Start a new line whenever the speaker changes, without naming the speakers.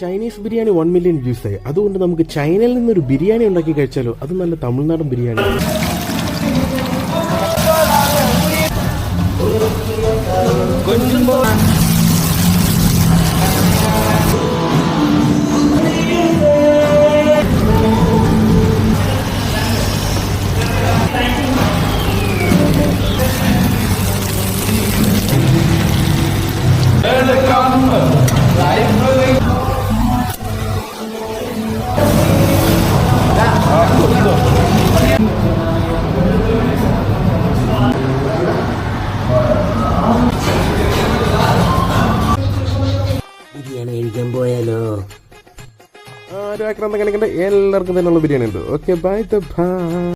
Chinese biryani 1 million views ആയി. അതുകൊണ്ട് നമുക്ക് ചൈനയിൽ നിന്നൊരു ബിരിയാണി ഉണ്ടാക്കി കഴിച്ചാലോ? അത് നല്ല തമിഴ്നാടൻ ബിരിയാണി.
ബിരിയാണി കഴിക്കാൻ പോയാലോ?
ആരും ആക്രാന്തം കാണിക്കണ്ട, എല്ലാവർക്കും തന്നെയുള്ള ബിരിയാണി ഉണ്ട്. Okay, by.